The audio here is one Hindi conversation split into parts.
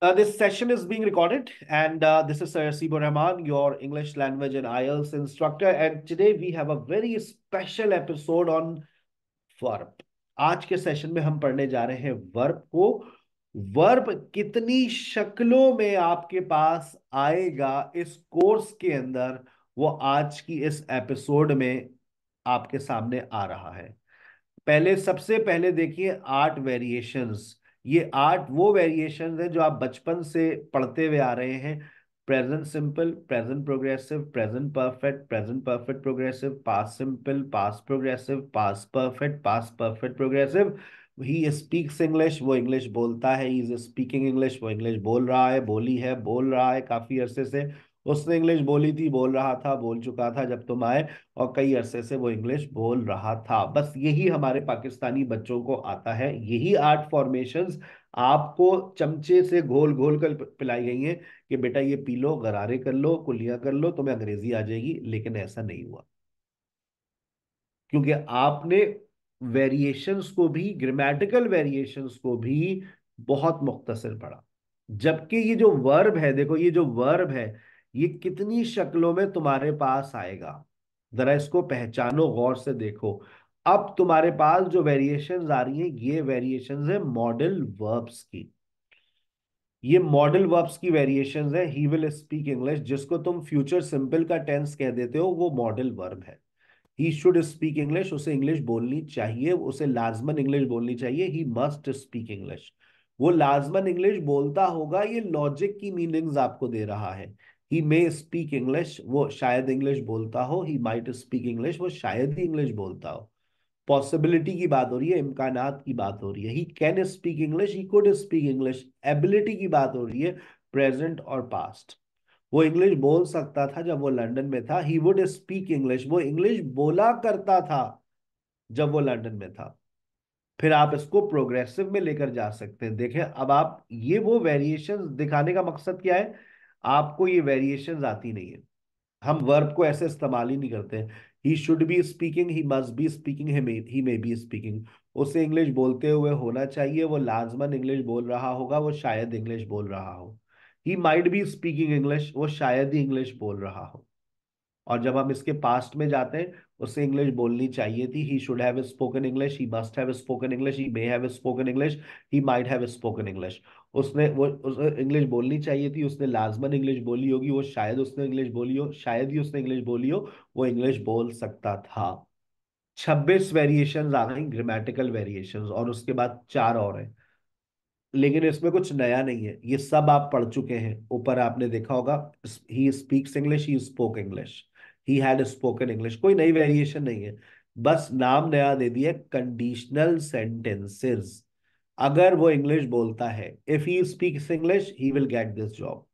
This session is being recorded, and this is Sir Sibo Rahman, your English language and IELTS instructor. And today we have a very special episode on verb. आज के सेशन में हम पढ़ने जा रहे हैं वर्ब को। वर्ब कितनी शक्लों में आपके पास आएगा इस कोर्स के अंदर, वो आज की इस एपिसोड में आपके सामने आ रहा है। सबसे पहले देखिए 8 वेरिएशंस। ये 8 वो वेरिएशंस हैं जो आप बचपन से पढ़ते हुए आ रहे हैं। Present simple, present progressive, present perfect progressive, past simple, past progressive, past perfect progressive. He speaks English, वो इंग्लिश बोलता है। ही इज स्पीकिंग इंग्लिश, वो इंग्लिश बोल रहा है, बोली है, बोल रहा है काफी अरसे से। उसने इंग्लिश बोली थी, बोल रहा था, बोल चुका था जब तुम आए, और कई अरसे से वो इंग्लिश बोल रहा था। बस यही हमारे पाकिस्तानी बच्चों को आता है। यही 8 फॉर्मेशंस आपको चमचे से घोल घोल कर पिलाई गई हैं कि बेटा ये पी लो, गरारे कर लो, कुलियां कर लो, तुम्हें अंग्रेजी आ जाएगी। लेकिन ऐसा नहीं हुआ, क्योंकि आपने वेरिएशंस को भी, ग्रामेटिकल वेरिएशंस को भी बहुत मुख्तसर पढ़ा। जबकि ये जो वर्ब है, देखो ये जो वर्ब है, ये कितनी शक्लों में तुम्हारे पास आएगा, जरा इसको पहचानो, गौर से देखो। अब तुम्हारे पास जो वेरिएशंस आ रही हैं, ये वेरिएशंस है मॉडल वर्ब्स की। ये मॉडल वर्ब्स की वेरिएशंस है। ही विल स्पीक इंग्लिश, जिसको तुम फ्यूचर सिंपल का टेंस कह देते हो, वो मॉडल वर्ब है। ही शुड स्पीक इंग्लिश, उसे इंग्लिश बोलनी चाहिए, उसे लाजमन इंग्लिश बोलनी चाहिए। ही मस्ट स्पीक इंग्लिश, वो लाजमन इंग्लिश बोलता होगा। ये लॉजिक की मीनिंग्स आपको दे रहा है। ही मे स्पीक इंग्लिश, वो शायद इंग्लिश बोलता हो। ही माइट स्पीक इंग्लिश, वो शायद ही इंग्लिश बोलता हो। पॉसिबिलिटी की बात हो रही है, इम्कानात की बात हो रही है। He can speak English, he could speak English. Ability की बात हो रही है, प्रेजेंट और पास्ट। वो इंग्लिश बोल सकता था जब वो लंदन में था। ही वुड स्पीक इंग्लिश, वो इंग्लिश बोला करता था जब वो लंदन में था। फिर आप इसको प्रोग्रेसिव में लेकर जा सकते हैं। देखें, अब आप ये वो वेरिएशंस दिखाने का मकसद क्या है, आपको ये वेरिएशंस आती नहीं है। हम वर्ब को ऐसे इस्तेमाल ही नहीं करते। He should be speaking, he must be speaking, he may be speaking. उसे इंग्लिश बोलते हुए होना चाहिए, वो लाजमन इंग्लिश बोल रहा होगा, वो शायद इंग्लिश बोल रहा हो। He might be speaking English, वो शायद ही इंग्लिश बोल रहा हो। और जब हम इसके पास्ट में जाते हैं, उसे इंग्लिश बोलनी चाहिए थी। He should have spoken English, he must have spoken English, he may have spoken English, he might have spoken English. उसने वो उसे इंग्लिश बोलनी चाहिए थी, उसने लाजमन इंग्लिश बोली होगी, वो शायद उसने इंग्लिश बोली हो, शायद ही उसने इंग्लिश बोली हो, वो इंग्लिश बोल सकता था। 26 वेरिएशंस आ गई, ग्रामेटिकल वेरिएशंस, और उसके बाद 4 और हैं। लेकिन इसमें कुछ नया नहीं है, ये सब आप पढ़ चुके हैं। ऊपर आपने देखा होगा, he speaks English, he spoke English, he had spoken English. कोई नई वेरिएशन नहीं है, बस नाम नया दे दिया, कंडीशनल सेंटेंसेस। अगर वो इंग्लिश बोलता है, if he speaks English he will get this job.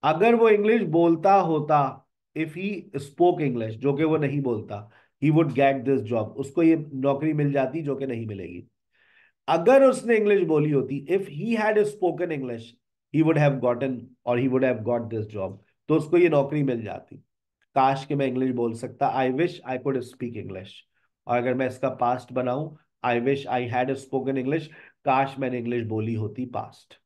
अगर वो इंग्लिश बोलता होता, इफ ही स्पोक इंग्लिश, जो कि वो नहीं बोलता, he would get this job, उसको ये नौकरी मिल जाती जो कि नहीं मिलेगी। अगर उसने इंग्लिश बोली होती, if he had spoken English, he would have gotten, और he would have got this job, तो उसको ये नौकरी मिल जाती। काश कि मैं इंग्लिश बोल सकता, I wish I could speak English. और अगर मैं इसका पास्ट बनाऊं, I wish I had spoken English, काश मैंने इंग्लिश बोली होती पास्ट।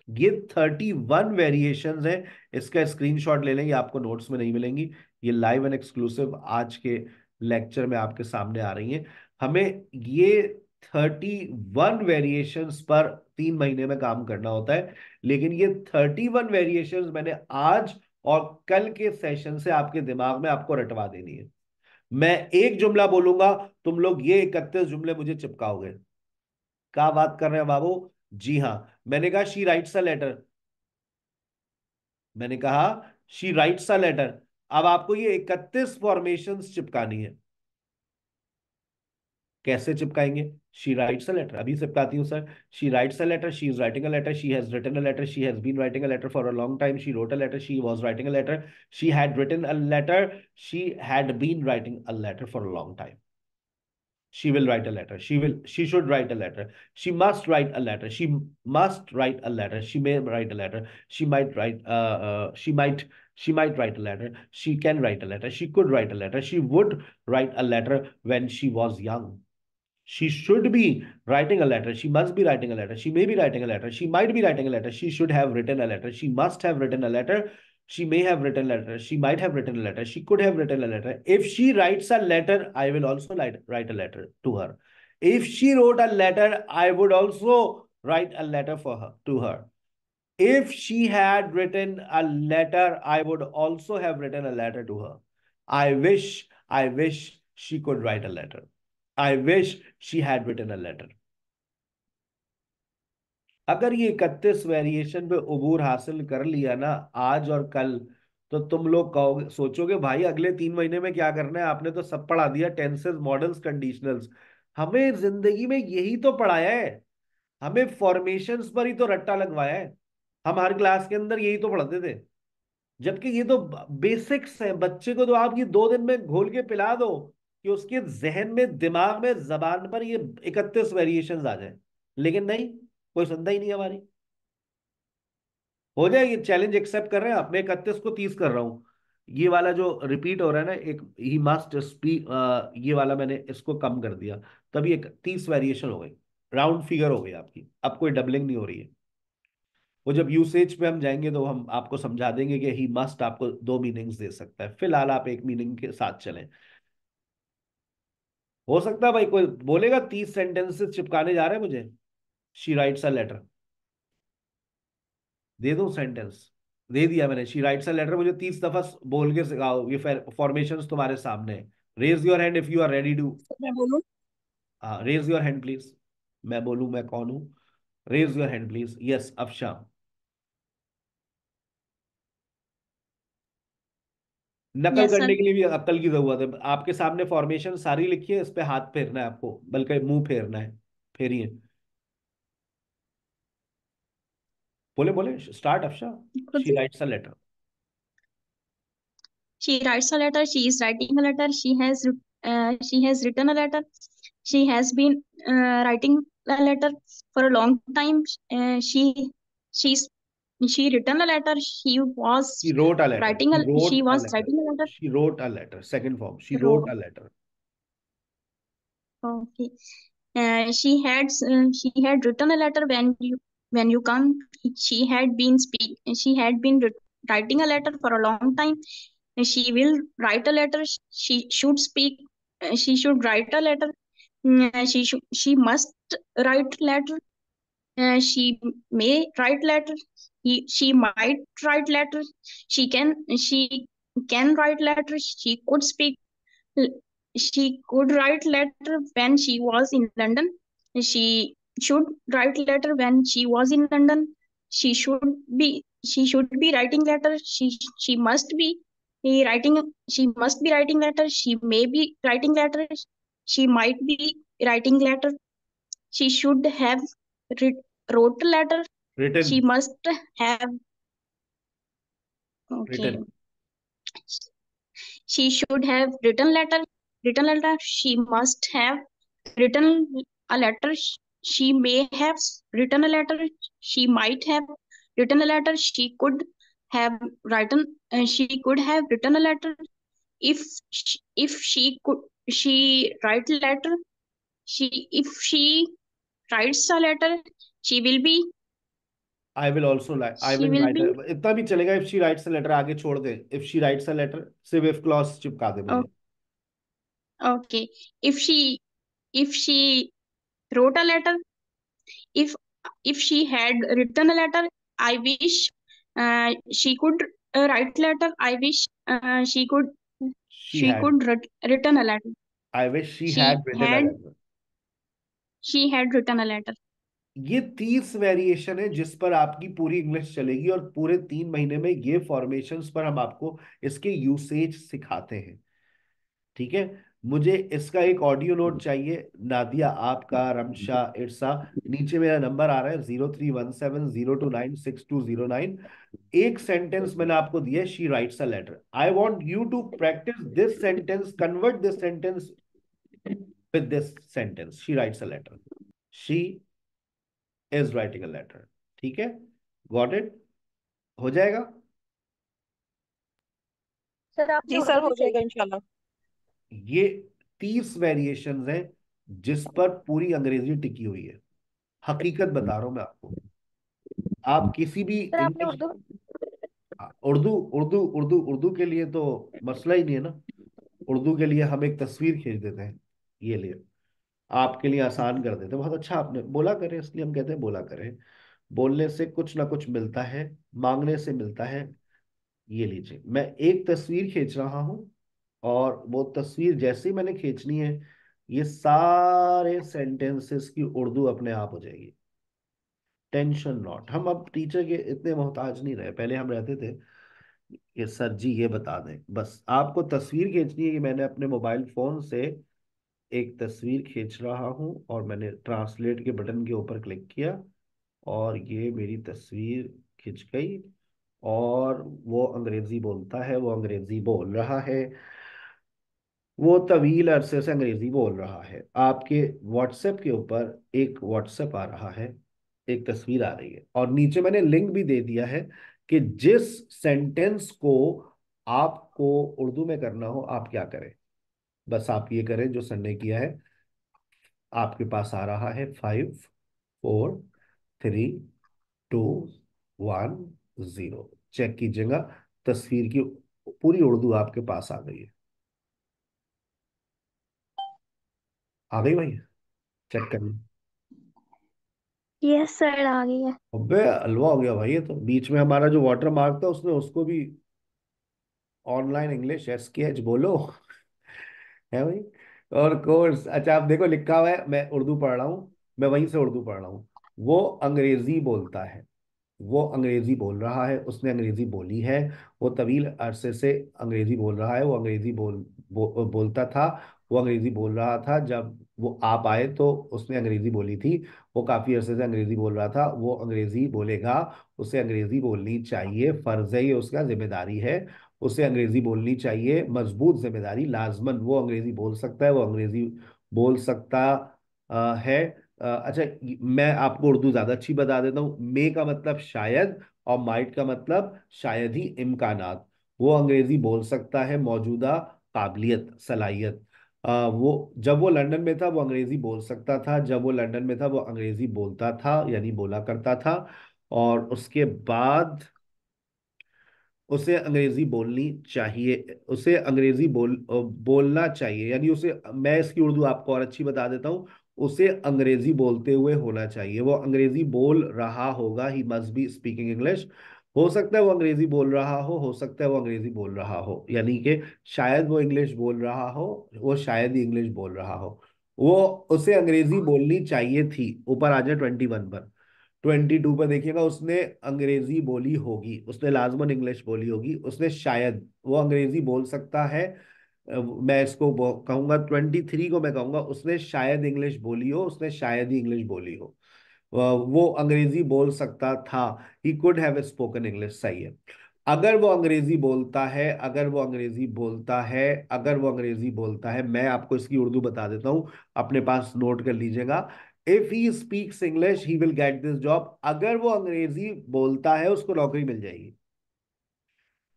ये 31 वेरिएशंस हैं। इसका स्क्रीनशॉट ले लेंगे, आपको नोट्स में नहीं मिलेंगी। ये लाइव एंड एक्सक्लूसिव आज के लेक्चर में आपके सामने आ रही हैं। हमें ये 31 वेरिएशंस पर 3 महीने में काम करना होता है। लेकिन ये 31 वेरिएशंस मैंने आज और कल के सेशन से आपके दिमाग में आपको रटवा देनी है। मैं एक जुमला बोलूंगा, तुम लोग ये 31 जुमले मुझे चिपकाओगे। क्या बात कर रहे हैं बाबू? जी हाँ। मैंने कहा शी राइट्स अ लेटर, मैंने कहा शी राइट्स अ लेटर। अब आपको ये 31 फॉर्मेशंस चिपकानी है। कैसे चिपकाएंगे? शी राइट्स अ लेटर, अभी चिपकाती हूँ sir. She writes a letter, she is writing a letter, she has written a letter, she has been writing a letter for a long time, she wrote a letter, she was writing a letter, she had written a letter, she had been writing a letter for a long time. She will write a letter, she should write a letter, she must write a letter, she must write a letter, she may write a letter, she might write she might write a letter, she can write a letter, she could write a letter, she would write a letter when she was young, She should be writing a letter. She must be writing a letter. She may be writing a letter. She might be writing a letter. She should have written a letter. She must have written a letter. She may have written a letter. She might have written a letter. She could have written a letter. If she writes a letter, I will also write a letter to her. If she wrote a letter, I would also write a letter for her to her. If she had written a letter, I would also have written a letter to her. I wish she could write a letter. I wish she had written a letter. अगर ये 31 वेरिएशन पे उबूर हासिल कर लिया ना आज और कल, तो तुम लोग कहोगे, सोचोगे भाई अगले 3 महीने में क्या करना है, आपने तो सब पढ़ा दिया, टेंसेस, मॉडल्स, कंडीशनल्स। हमें जिंदगी में यही तो पढ़ाया है, हमें फॉर्मेशंस पर ही तो रट्टा लगवाया है। हम हर क्लास के अंदर यही तो पढ़ते थे, जबकि ये तो बेसिक्स है। बच्चे को तो आप ये 2 दिन में घोल के पिला दो कि उसके जहन में, दिमाग में, जबान पर ये 31 वेरिएशंस आ जाए, लेकिन नहीं, कोई सुनता ही नहीं हमारी। हो जाए, ये चैलेंज एक्सेप्ट कर रहे हैं आप? मैं 31 को 30 कर रहा हूँ। ये वाला जो रिपीट हो रहा है ना, एक ही मस्ट स्पीक, ये वाला मैंने इसको कम कर दिया, तभी एक 30 वेरिएशन हो गई, राउंड फिगर हो गई आपकी, अब कोई डबलिंग नहीं हो रही है। वो जब यूसेज पे हम जाएंगे तो हम आपको समझा देंगे कि ही मस्ट आपको 2 मीनिंग्स दे सकता है, फिलहाल आप एक मीनिंग के साथ चलें। हो सकता है भाई कोई बोलेगा 30 सेंटेंसेस चिपकाने जा रहे हैं मुझे, शी राइट्स अ लेटर, दे दो सेंटेंस, दे दिया मैंने, शी राइट्स अ लेटर, मुझे 30 दफा बोल के सिखाओ, ये फॉर्मेशन तुम्हारे सामने है। Raise your hand if you are ready to. मैं बोलूं? Raise your hand please. मैं बोलूं मैं कौन हूं? Raise your hand please. Yes Afsha. नकल यस करने सर। के लिए भी अक्ल की जरूरत है। आपके सामने फॉर्मेशन सारी लिखी है, इस पे हाथ फेरना है आपको, बल्कि मुंह फेरना है। फेरिए, बोले बोले, स्टार्ट अफशा। खुद शी से। Writes a letter. She writes a letter. She is writing a letter. She has written a letter. She has been writing a letter for a long time. She's she written a letter. She wrote a letter. She She wrote a was letter. writing a letter. She wrote a letter, second form, she wrote Ro- a letter. Okay. She had written a letter when you come. She had been writing a letter for a long time. She will write a letter. She should speak. She should write a letter. She must write letter. She may write letter. She might write letter. She can write letter. She could write letter when she was in London. She should write letter when she was in London. She should be writing letter. She must be writing. She must be writing letter. She may be writing letter. She might be writing letter. She should have writ- wrote a letter. Written. She must have. Okay. Written. She should have written letter. Written letter. She must have written a letter. She may have written a letter. She might have written a letter. Have she could have written a letter. If she could she write a letter. She if she writes a letter, she will be I will also like, I she will will write, be इतना भी चलेगा। If she writes a letter आगे छोड़ दे, if she writes a letter, सिर्फ इफ क्लॉज चिपका दे मुझे। okay. If she wrote a letter, if she had written a letter, I wish she could write letter. I wish she she had, could written a letter. I wish she She had written a had letter. she had written a letter. ये 30 वेरिएशन है जिस पर आपकी पूरी इंग्लिश चलेगी, और पूरे 3 महीने में ये फॉर्मेशंस पर हम आपको इसके यूसेज सिखाते हैं। ठीक है, मुझे इसका एक ऑडियो नोट चाहिए, नादिया आपका, रमशा, इरसा। नीचे मेरा नंबर आ रहा है 03170296 209। एक सेंटेंस मैंने आपको दिया, she writes a letter. I want you to practise this sentence, convert this sentence with this sentence, she writes a letter. She is writing a letter. ठीक है, गॉट इट? हो जाएगा। सर आपसे जी होना सर, भी हो चाहिए। जाएगा इंशाल्लाह। ये 30 वेरिएशंस हैं जिस पर पूरी अंग्रेजी टिकी हुई है। हकीकत बता रहा हूं मैं आपको। आप किसी भी सर आपने इंग्लिश, उर्दू। उर्दू उर्दू उर्दू उर्दू के लिए तो मसला ही नहीं है ना। उर्दू के लिए हम एक तस्वीर खींच देते हैं, ये लिए आपके लिए आसान कर देते हैं। बहुत अच्छा आपने बोला करें, इसलिए हम कहते हैं बोला करें। बोलने से कुछ ना कुछ मिलता है, मांगने से मिलता है। ये लीजिए, मैं एक तस्वीर खींच रहा हूं, और वो तस्वीर जैसे ही मैंने खींचनी है, ये सारे सेंटेंसेस की उर्दू अपने आप हो जाएगी। Tension not. हम अब टीचर के इतने मोहताज नहीं रहे, पहले हम रहते थे कि सर जी ये बता दें। बस आपको तस्वीर खींचनी है कि मैंने अपने मोबाइल फोन से एक तस्वीर खींच रहा हूं, और मैंने ट्रांसलेट के बटन के ऊपर क्लिक किया, और ये मेरी तस्वीर खिंच गई। और वो अंग्रेजी बोलता है, वो अंग्रेजी बोल रहा है, वो तवील अरसे से अंग्रेजी बोल रहा है। आपके व्हाट्सएप के ऊपर एक व्हाट्सएप आ रहा है, एक तस्वीर आ रही है, और नीचे मैंने लिंक भी दे दिया है कि जिस सेंटेंस को आपको उर्दू में करना हो आप क्या करें। बस आप ये करें जो सर ने किया है। आपके पास आ रहा है 5 4 3 2 1 0। चेक कीजिएगा, तस्वीर की पूरी उर्दू आपके पास आ गई है। आ गई भाई, चेक करिए। यस सर, आ गई है। अबे हलवा हो गया भाई, ये तो बीच में हमारा जो वाटर मार्क था उसने उसको भी ऑनलाइन इंग्लिश SKH बोलो है भाई। और कोर्स, अच्छा आप देखो लिखा हुआ है, मैं उर्दू पढ़ रहा हूँ, मैं वहीं से उर्दू पढ़ रहा हूँ। वो अंग्रेजी बोलता है, वो अंग्रेजी बोल रहा है, उसने अंग्रेजी बोली है। वो तवील अरसे से अंग्रेजी बोल रहा है, वो अंग्रेजी बोलता था। वो अंग्रेजी बोल रहा था, जब वो आप आए तो उसने अंग्रेजी बोली थी। वो काफी अरसे से अंग्रेजी बोल रहा था, वो अंग्रेजी बोलेगा। उसे अंग्रेजी बोलनी चाहिए, फर्ज है, ये उसका जिम्मेदारी है। उसे अंग्रेजी बोलनी चाहिए, मजबूत जिम्मेदारी, लाजमन वो अंग्रेजी बोल सकता है, वो अंग्रेजी बोल सकता है। अच्छा, मैं आपको उर्दू ज्यादा अच्छी बता देता हूँ। मे का मतलब शायद, और माइट का मतलब शायद ही, इम्कानात। वो अंग्रेजी बोल सकता है, मौजूदा काबिलियत, सलाहियत। वो जब वो लंदन में था वो अंग्रेजी बोल सकता था, जब वो लंदन में था वो अंग्रेजी बोलता था, यानी बोला करता था। और उसके बाद उसे अंग्रेजी बोलनी चाहिए, उसे अंग्रेजी बोलना चाहिए, यानी उसे, मैं इसकी उर्दू आपको और अच्छी बता देता हूँ। उसे अंग्रेजी बोलते हुए होना चाहिए, वो अंग्रेजी बोल रहा होगा, he must be speaking English. हो सकता है वो अंग्रेजी बोल रहा हो सकता है वो अंग्रेजी बोल रहा हो, यानी कि शायद वो इंग्लिश बोल रहा हो, वो शायद ही इंग्लिश बोल रहा हो। वो, उसे अंग्रेजी बोलनी चाहिए थी, ऊपर आ जाए 21 पर। 22 पर देखिएगा, उसने अंग्रेजी बोली होगी, उसने लाजमन इंग्लिश बोली होगी, उसने शायद, वो अंग्रेजी बोल सकता है। मैं इसको कहूंगा 23 को, मैं कहूंगा उसने शायद इंग्लिश बोली हो, उसने शायद ही इंग्लिश बोली हो। वो अंग्रेजी बोल सकता था, he could have spoken English, सही है। अगर वो अंग्रेजी बोलता है, अगर वो अंग्रेजी बोलता है, अगर वो अंग्रेजी बोलता है, मैं आपको इसकी उर्दू बता देता हूं, अपने पास नोट कर लीजिएगा। If he speaks English he will get this job. अगर वो अंग्रेजी बोलता है उसको नौकरी मिल जाएगी।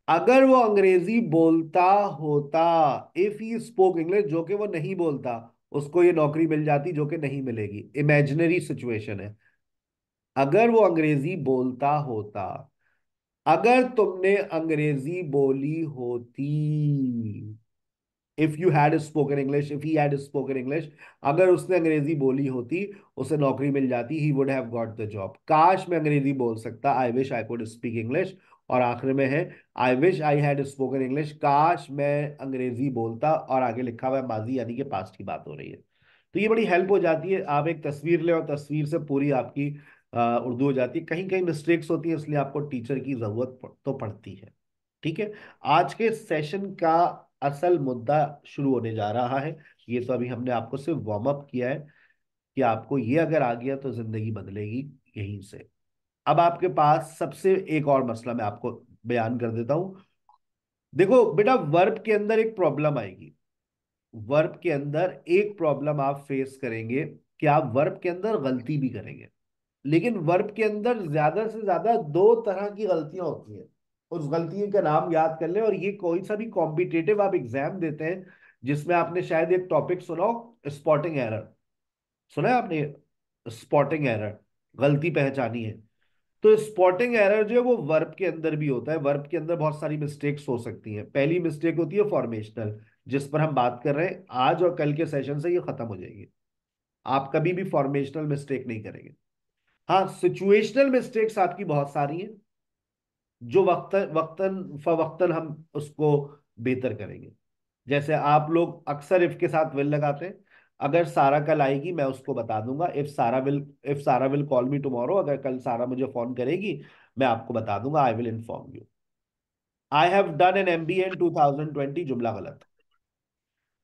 अगर वो अंग्रेजी बोलता होता, इफ ही स्पोक इंग्लिश, जो कि वो नहीं बोलता, उसको ये नौकरी मिल जाती, जो कि नहीं मिलेगी, इमेजिनरी सिचुएशन है। अगर वो अंग्रेजी बोलता होता, अगर तुमने अंग्रेजी बोली होती, if you had spoken English, if he had spoken English, अगर उसने अंग्रेजी बोली होती, उसे नौकरी मिल जाती, ही would have got the job. काश मैं अंग्रेजी बोल सकता, I wish I could speak English. और आखिर में है, I wish I had spoken English, काश मैं अंग्रेजी बोलता, और आगे लिखा हुआ है माजी, यानी कि पास्ट की बात हो रही है। तो ये बड़ी हेल्प हो जाती है, आप एक तस्वीर ले और तस्वीर से पूरी आपकी उर्दू हो जाती है। कहीं कहीं मिस्टेक्स होती है, इसलिए आपको टीचर की जरूरत तो पड़ती है। ठीक है। आज के सेशन का असल मुद्दा शुरू होने जा रहा है। ये तो अभी हमने आपको सिर्फ वार्म अप किया है, कि आपको ये अगर आ गया तो जिंदगी बदलेगी यहीं से। अब आपके पास सबसे एक और मसला मैं आपको बयान कर देता हूं। देखो बेटा, वर्ब के अंदर एक प्रॉब्लम आएगी। वर्ब के अंदर एक प्रॉब्लम आप फेस करेंगे, कि आप वर्ब के अंदर गलती भी करेंगे। लेकिन वर्ब के अंदर ज्यादा से ज्यादा दो तरह की गलतियां होती हैं। उस गलतियों का नाम याद कर लें, और ये कोई सा भी कॉम्पिटेटिव आप एग्जाम देते हैं जिसमें आपने शायद एक टॉपिक सुना हो, स्पॉटिंग एरर। सुना है आपने? स्पॉटिंग एरर, गलती पहचानी है। तो स्पॉटिंग एरर जो है वो वर्ब के अंदर भी होता है। वर्ब के अंदर बहुत सारी मिस्टेक्स हो सकती हैं। पहली मिस्टेक होती है फॉर्मेशनल, जिस पर हम बात कर रहे हैं आज और कल के सेशन से, ये खत्म हो जाएगी। आप कभी भी फॉर्मेशनल मिस्टेक नहीं करेंगे। हाँ, सिचुएशनल मिस्टेक्स आपकी बहुत सारी हैं, जो वक्तन वक्तन फवक्तन हम उसको बेहतर करेंगे। जैसे आप लोग अक्सर इफ के साथ विल लगाते हैं। अगर सारा कल आएगी मैं उसको बता दूंगा, इफ सारा विल कॉल मी टुमारो, अगर कल सारा मुझे फोन करेगी मैं आपको बता दूंगा, I will inform you. I have done an MBA in 2020, जुमला गलत।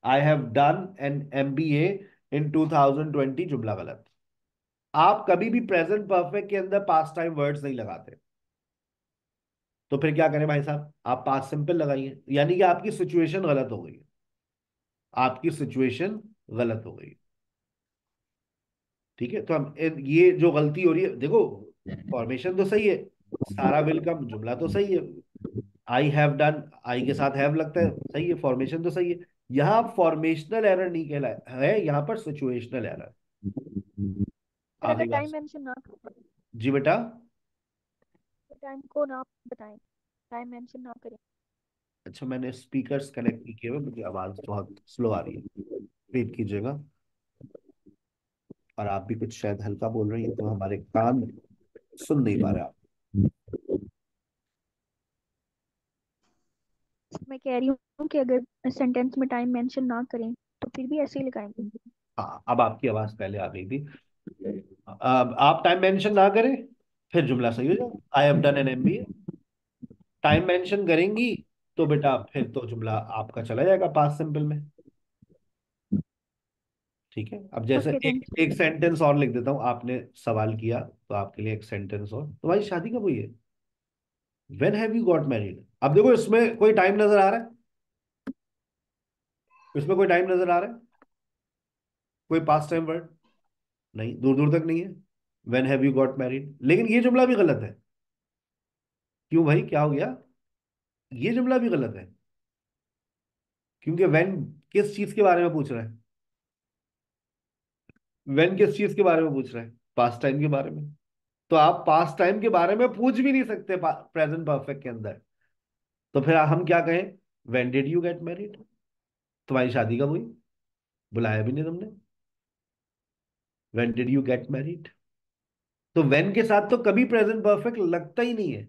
I have done an MBA in 2020, जुमला गलत। आप कभी भी प्रेजेंट परफेक्ट के अंदर पास्ट टाइम वर्ड्स नहीं लगाते। तो फिर क्या करें भाई साहब, आप पास्ट सिंपल लगाइए, यानी कि आपकी सिचुएशन गलत हो गई है। आपकी सिचुएशन गलत हो गई। ठीक है, तो हम ये जो गलती हो रही है, देखो फॉर्मेशन तो सही है, सारा वेलकम जुमला तो सही है, आई हैव डन, आई के साथ हैव लगता है, सही है, फॉर्मेशन तो सही है। यहाँ फॉर्मेशनल एरर नहीं कहला है, यहाँ पर सिचुएशनल एरर। सर अगर आखिरी बात। टाइम मेंशन ना करें, जी बेटा। तो टाइम को ना बताएं, टाइम मेंशन ना करें। अच्छा, मैंने स्पीकर्स कनेक्ट नहीं किए हुए, मुझे आवाज बहुत स्लो आ रही है, वेट कीजिएगा। और आप भी कुछ शायद हल्का बोल रही हैं तो हमारे कान सुन नहीं पा रहे आप। मैं कह रही हूँ कि अगर सेंटेंस में टाइम मेंशन ना करें तो फिर भी ऐसे ही लगाएंगे। हाँ, अब आपकी आवाज पहले आ गई थी। अब आप टाइम मेंशन ना करें, फिर जुमला सही हो जाएगा, I have done an MBA. Time mention करेंगी तो बेटा फिर तो जुमला आपका चला जाएगा पास्ट सिंपल में। ठीक है, अब जैसे ओके, एक थैंक यू। एक सेंटेंस और लिख देता हूँ, आपने सवाल किया तो आपके लिए एक सेंटेंस और। तुम्हारी शादी कब हुई है? When have you got married. अब देखो इसमें कोई टाइम नजर आ रहा है? इसमें कोई टाइम नजर आ रहा है? कोई पास्ट टाइम वर्ड नहीं, दूर दूर तक नहीं है। When have you got married, लेकिन ये जुमला भी गलत है। क्यों भाई, क्या हो गया? ये जुमला भी गलत है, क्योंकि व्हेन किस चीज के बारे में पूछ रहा है? व्हेन किस चीज के बारे में पूछ रहा है? पास्ट टाइम के बारे में। तो आप पास्ट टाइम के बारे में पूछ भी नहीं सकते प्रेजेंट परफेक्ट के अंदर। तो फिर हम क्या कहें? When did you get married. तुम्हारी शादी कब हुई? बुलाया भी नहीं तुमने। When did you get married. तो व्हेन के साथ तो कभी प्रेजेंट परफेक्ट लगता ही नहीं है।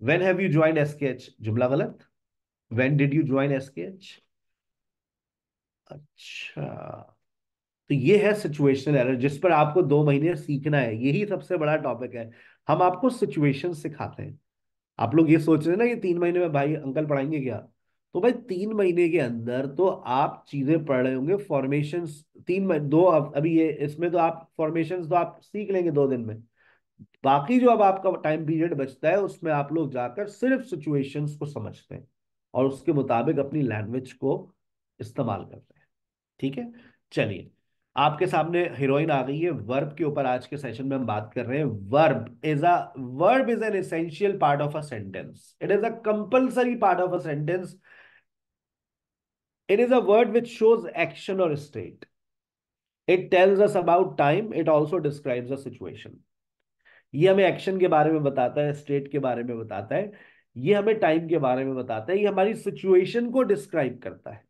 When have you join SKH, जुमला गलत। When did you join SKH. अच्छा, तो ये है सिचुएशनल एरर, जिस पर आपको 2 महीने सीखना है। यही सबसे बड़ा टॉपिक है। हम आपको सिचुएशन सिखाते हैं। आप लोग ये सोच रहे हैं ना ये 3 महीने में भाई अंकल पढ़ाएंगे क्या? तो भाई 3 महीने के अंदर तो आप चीजें पढ़ रहे होंगे, फॉर्मेशंस। दो अभी ये इसमें तो आप फॉर्मेशंस तो आप सीख लेंगे 2 दिन में। बाकी जो अब आपका टाइम पीरियड बचता है उसमें आप लोग जाकर सिर्फ सिचुएशंस को समझते हैं और उसके मुताबिक अपनी लैंग्वेज को इस्तेमाल करते हैं। ठीक है, चलिए। आपके सामने हीरोइन आ गई है। वर्ब के ऊपर आज के सेशन में हम बात कर रहे हैं। Verb is an essential part of a sentence, it is a compulsory part of a sentence. It is a word which shows action और state. It tells us about time, it also describes a situation. ये हमें एक्शन के बारे में बताता है, स्टेट के बारे में बताता है, ये हमें टाइम के बारे में बताता है, ये हमारी सिचुएशन को डिस्क्राइब करता है।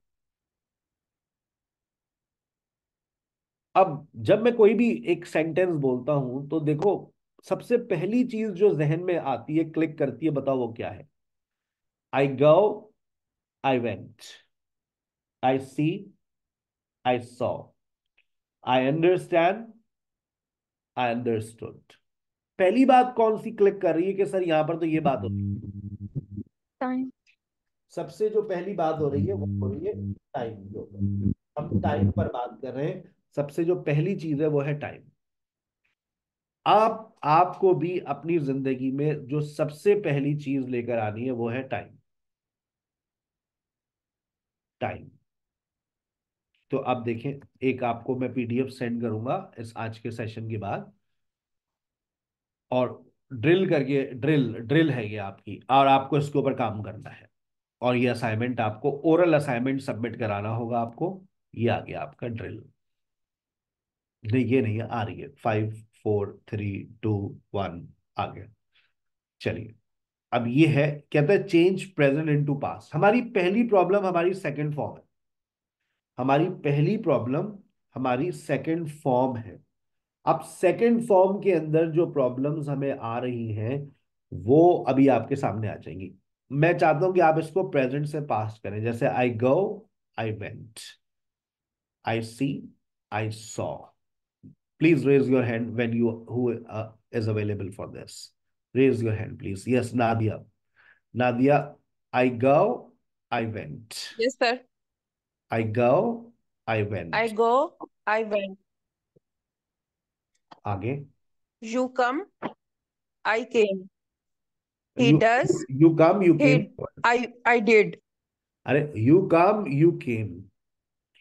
अब जब मैं कोई भी एक सेंटेंस बोलता हूं तो देखो, सबसे पहली चीज जो जहन में आती है, क्लिक करती है, बताओ वो क्या है? I go, I went, I see, I saw, I understand, I understood. पहली बात कौन सी क्लिक कर रही है कि सर यहां पर तो ये बात होती टाइम। है? सबसे जो पहली बात हो रही है वो हो रही है टाइम के ऊपर। हम टाइम पर बात कर रहे हैं। सबसे जो पहली चीज है वो है टाइम। आपको भी अपनी जिंदगी में जो सबसे पहली चीज लेकर आनी है वो है टाइम। टाइम। तो आप देखें, एक आपको मैं पीडीएफ सेंड करूंगा इस आज के सेशन के बाद, और ड्रिल करके, ड्रिल ड्रिल है ये आपकी, और आपको इसके ऊपर काम करना है। और ये असाइनमेंट आपको, ओरल असाइनमेंट सबमिट कराना होगा आपको। ये आ गया आपका ड्रिल। नहीं ये नहीं है, आ रही है। 5 4 3 2 1 आ गया। चलिए, अब ये है, कहता है चेंज प्रेजेंट इनटू पास्ट। हमारी पहली प्रॉब्लम हमारी सेकंड फॉर्म है। हमारी पहली प्रॉब्लम हमारी सेकंड फॉर्म है। अब सेकंड फॉर्म के अंदर जो प्रॉब्लम्स हमें आ रही हैं वो अभी आपके सामने आ जाएंगी। मैं चाहता हूं कि आप इसको प्रेजेंट से पास्ट करें। जैसे I go, I went, I see, I saw. Please raise your hand when you who is available for this. Raise your hand please. Yes, Nadia. Nadia, I go, I went. Yes, sir. I go, I I went. go, I went. आगे। You come, I came. He you does, you come, you came. he, I did. अरे you come, you came,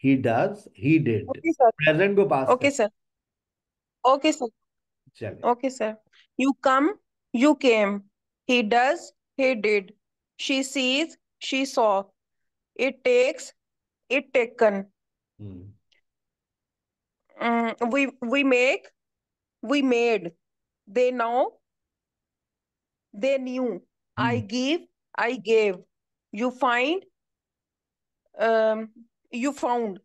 he does, he did. Okay, sir. Present को पास कर। Okay, sir. Okay, sir. चले। Okay, sir. You come, you came. He does, he did. She sees, she saw. It takes, it taken. Hmm. We make, we made. They know, they knew. I hmm. give, I gave. You find, um, you found.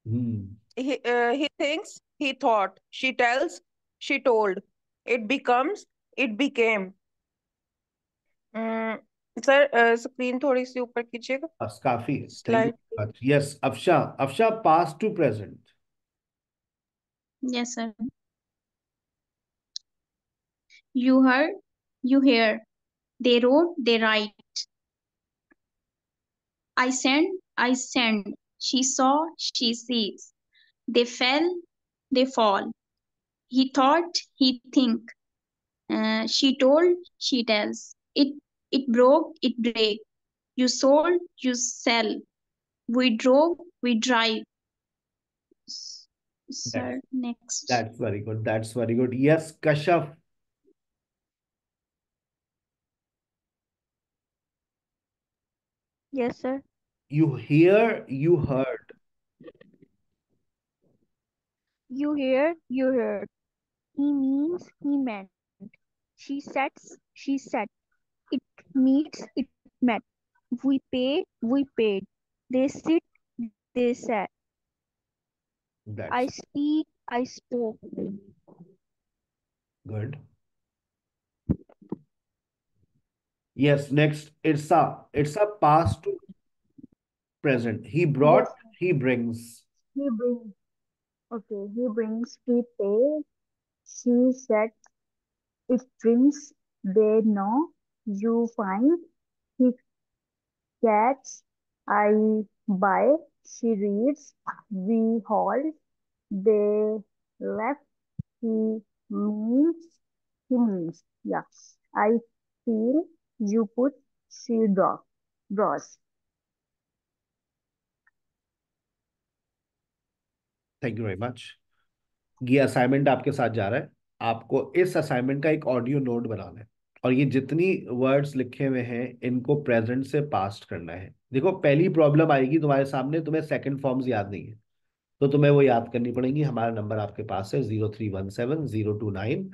Hmm. He thinks, he thought. She tells, she told. It becomes, it became. Sir screen थोड़ी सी ऊपर कीजिएगा, बस काफी है, thank you slide. Much. Yes, Afsha. Afsha, past to present. Yes, sir. You heard, you hear. They wrote, they write. I send. She saw, she sees. They fell, they fall. He thought, he think. She told, she tells. It broke, it break. You sold, you sell. We drove, we drive. That's Sir, next. That's very good, that's very good. Yes, Kashaf. Yes, sir. You here, you heard. You hear, you heard. He means, he meant. She sets, she set. It meets, it met. We pay, we paid. They sit, they sat. I that's speak, I spoke. Good. Yes, next, it's a past to present. He Yes, brought, he brings. he brings. Okay, he brings. We pay. She sets. It brings. They know. You find. He catch. I buy. She reads. We hold. They left. He means. He means. Yeah. I feel. You put. She draws. Thank you very much. ये असाइनमेंट आपके साथ जा रहा है। आपको इस असाइनमेंट का एक ऑडियो नोट बनाना है, और ये जितनी वर्ड्स लिखे हुए हैं इनको प्रेजेंट से पास्ट करना है। देखो, पहली प्रॉब्लम आएगी तुम्हारे सामने, तुम्हें सेकंड फॉर्म्स याद नहीं है, तो तुम्हें वो याद करनी पड़ेगी। हमारा नंबर आपके पास है 0317 029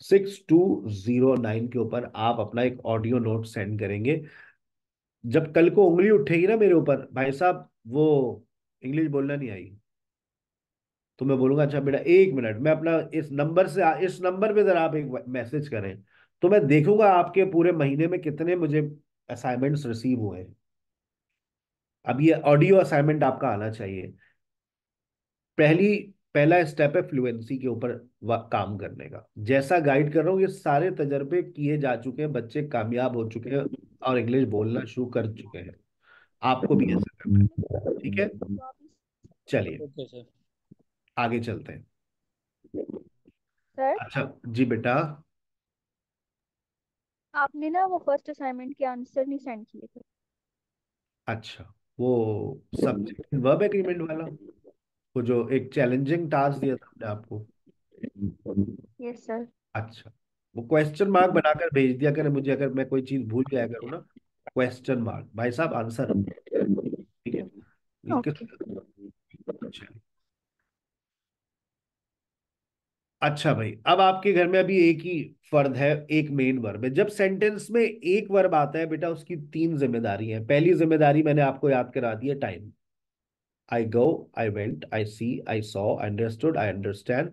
6209 के ऊपर आप अपना एक ऑडियो नोट सेंड करेंगे। जब कल को उंगली उठेगी ना मेरे ऊपर, भाई साहब वो इंग्लिश बोलना नहीं आई, तो मैं बोलूंगा अच्छा बेटा एक मिनट, मैं अपना इस नंबर पे जरा आप एक मैसेज करें, तो मैं देखूंगा आपके पूरे महीने में कितने मुझे असाइनमेंट्स रिसीव हुए हैं। अब ये ऑडियो असाइनमेंट आपका आना चाहिए। पहली पहला स्टेप है फ्लुएंसी के ऊपर काम करने का। जैसा गाइड कर रहा हूँ, ये सारे तजर्बे किए जा चुके हैं, बच्चे कामयाब हो चुके हैं और इंग्लिश बोलना शुरू कर चुके हैं। आपको भी ऐसा करना है, ठीक है? चलिए ओके सर। आगे चलते हैं। सर, अच्छा जी बेटा। आपने ना वो फर्स्ट असाइनमेंट के आंसर नहीं सेंड किए थे। अच्छा, वो सब्जेक्ट वर्ब एग्रीमेंट वाला, वो जो एक चैलेंजिंग टास्क दिया था हमने आपको। Yes sir. अच्छा, वो क्वेश्चन मार्क बनाकर भेज दिया करें मुझे, अगर मैं कोई चीज भूल गया करूँ ना। क्वेश्चन मार्क, भाई साहब आंसर, ठीक है? ये किस, ओके। चलिए अच्छा भाई, अब आपके घर में अभी एक ही फर्द है, एक मेन वर्ब है। जब सेंटेंस में एक वर्ब आता है बेटा, उसकी तीन जिम्मेदारी है। पहली जिम्मेदारी मैंने आपको याद करा दी है, time. I go, I went, I see, I saw, I understood, I understand,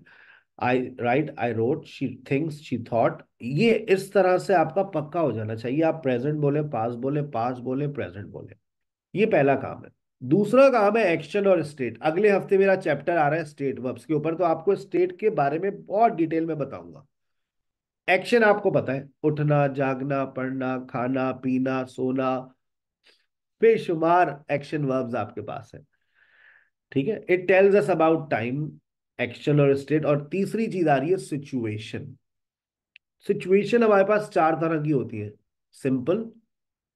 I write, I wrote, she thinks, she thought. ये इस तरह से आपका पक्का हो जाना चाहिए। आप प्रेजेंट बोले, पास बोले, प्रेजेंट बोले। ये पहला काम है। दूसरा काम है एक्शन और स्टेट। अगले हफ्ते मेरा चैप्टर आ रहा है स्टेट वर्ब्स के ऊपर, तो आपको स्टेट के बारे में बहुत डिटेल में बताऊंगा। एक्शन आपको पता है, उठना, जागना, पढ़ना, खाना, पीना, सोना, बेशुमार एक्शन वर्ब्स आपके पास है। ठीक है, it tells us about time, action और स्टेट। और तीसरी चीज आ रही है सिचुएशन। सिचुएशन हमारे पास चार तरह की होती है, simple,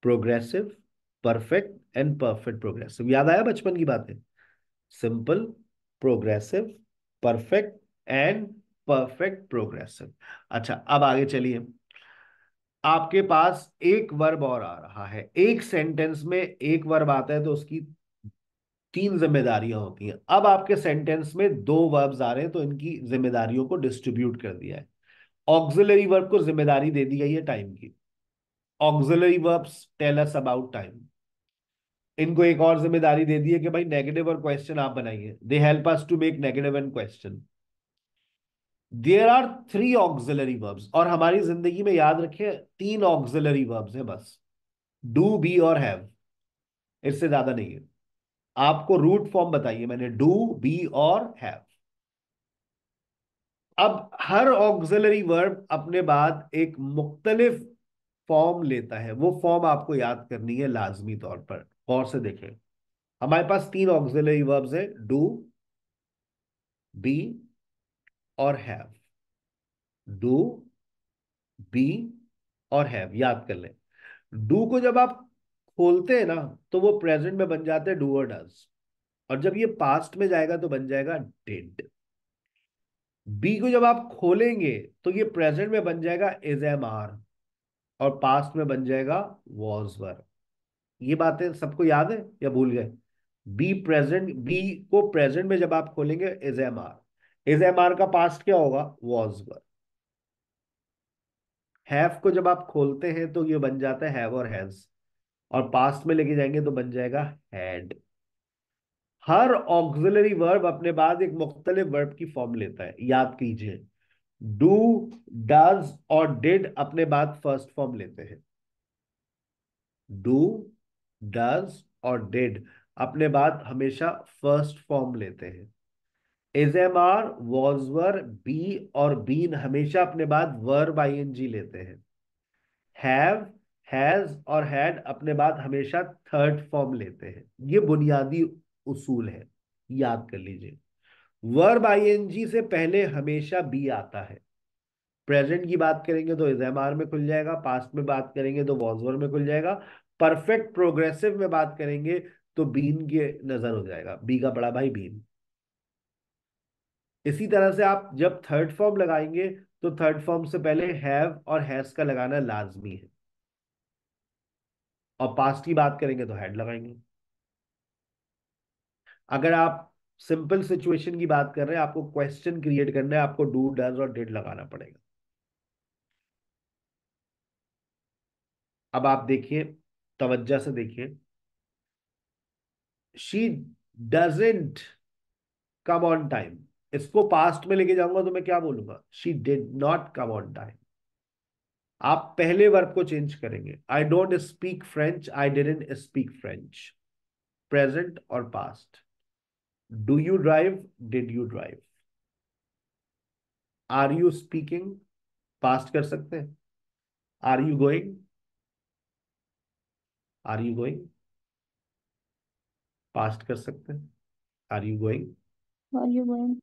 progressive, perfect and perfect progressive. याद आया बचपन की बातें? Simple, progressive, perfect and perfect progressive. अच्छा, अब आगे चलिए। आपके पास एक वर्ब और आ रहा है। एक सेंटेंस में एक वर्ब आता है तो उसकी तीन जिम्मेदारियां होती हैं। अब आपके सेंटेंस में दो वर्ब्स आ रहे हैं, तो इनकी जिम्मेदारियों को डिस्ट्रीब्यूट कर दिया है। ऑक्सिलरी वर्ब को जिम्मेदारी दे दी गई है टाइम की। Auxiliary verbs tell us about time. इनको एक और जिम्मेदारी दे दी है कि भाई नेगेटिव और क्वेश्चन आप बनाइए। They help us to make negative and question. There are three auxiliary verbs, और हमारी जिंदगी में याद रखें तीन ऑक्सिलरी वर्ब्स है बस, डू, बी और हैव। इससे ज्यादा नहीं है। आपको रूट फॉर्म बताइए मैंने, डू, बी और हैव। अब हर ऑक्सिलरी वर्ब अपने बाद एक मुख्तलिफ फॉर्म लेता है। वो फॉर्म आपको याद करनी है लाजमी तौर पर। गौर से देखें, हमारे पास तीन ऑक्सिलरी वर्ब्स है, डू, बी और हैव। डू, बी और हैव, याद कर लें। डू को जब आप खोलते हैं ना, तो वो प्रेजेंट में बन जाते हैं डू और डज, और जब ये पास्ट में जाएगा तो बन जाएगा डिड। बी को जब आप खोलेंगे तो ये प्रेजेंट में बन जाएगा इज एम आर, और पास्ट में बन जाएगा वॉज वर। ये बातें सबको याद है या भूल गए? बी प्रेजेंट, बी को प्रेजेंट में जब आप खोलेंगे is am are, is am are का पास्ट क्या होगा? Was were. हैव को जब आप खोलते हैं तो ये बन जाता है हैव और हैज, और पास्ट में लेके जाएंगे तो बन जाएगा हैड। हर ऑक्सिलरी वर्ब अपने बाद एक मुख्तलिफ वर्ब की फॉर्म लेता है, याद कीजिए। डू, डज और डिड अपने बाद फर्स्ट फॉर्म लेते हैं। डू, डज और डिड अपने बाद हमेशा फर्स्ट फॉर्म लेते हैं। Is am are, was were, be और बीन हमेशा अपने बाद वर्ब आईएनजी लेते हैं। हैव, हैज और हैड अपने बाद हमेशा थर्ड फॉर्म लेते हैं। ये बुनियादी उसूल है, याद कर लीजिए। वर्ब आईएनजी से पहले हमेशा बी आता है। प्रेजेंट की बात करेंगे तो इज एम आर में खुल जाएगा, पास्ट में बात करेंगे तो वॉज वर में खुल जाएगा, परफेक्ट प्रोग्रेसिव में बात करेंगे तो बीन के नजर हो जाएगा, बी का बड़ा भाई बीन। इसी तरह से आप जब थर्ड फॉर्म लगाएंगे तो थर्ड फॉर्म से पहले हैव और हैज का लगाना लाजमी है, और पास्ट की बात करेंगे तो हैड लगाएंगे। अगर आप सिंपल सिचुएशन की बात कर रहे हैं, आपको क्वेश्चन क्रिएट करना है, आपको डू, डज और डिड लगाना पड़ेगा। अब आप देखिए, तवज्जो से देखिए। She doesn't come on time, इसको पास्ट में लेके जाऊंगा तो मैं क्या बोलूंगा? She did not come on time. आप पहले वर्ब को चेंज करेंगे। I don't speak French, I didn't speak French, present और past. Do you drive, did you drive. Are you speaking, past कर सकते हैं। Are you going, are you going, past कर सकते हैं। Are you going. Were you going?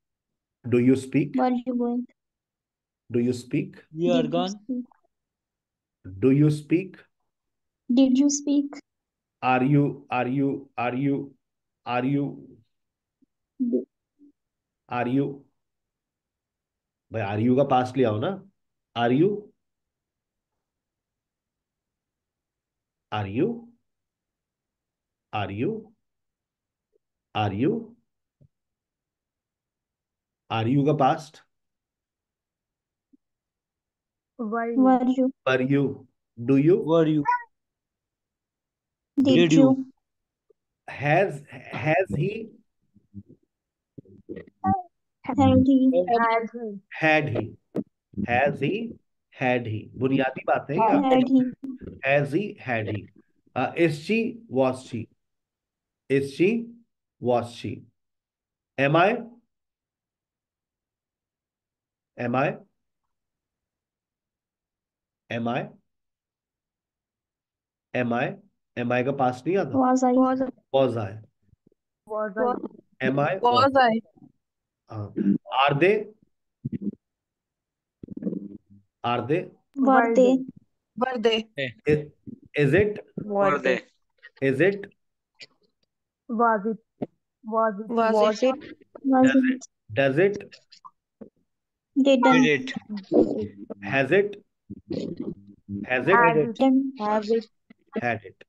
Do you speak, Were you going? Do you speak, We are Did you gone. speak? Do you speak. Did you speak? Are you, are you, are you, are you, Did, are you. भाई आर यू का पास्ट ले आओ ना। Are you, are you, are you, are you, are you का past Were you? Were you? Were you? Do you? Were you? Did Did you? you? Has he? Had he? Had he? Had he? Has he? Had he? बुनियादी बातें हैं ये Had आपके Had लिए. he? Has he? Had he? Is she? Was she? Is she? Was she? Am I? Am I? Am I? Am I? Am I का पास नहीं आता. Was I? was Was I? was I? Am I? Was. Was I? हाँ. Are they? Are they? Were Were they? they? Were they? Is, is it? Were they? Is it? Was it? Was it? Was it? Does Wasn't. it? Does it? Did Didn't. it? Did it? Has it? Has it? Had it? Didn't. Have it? Had it.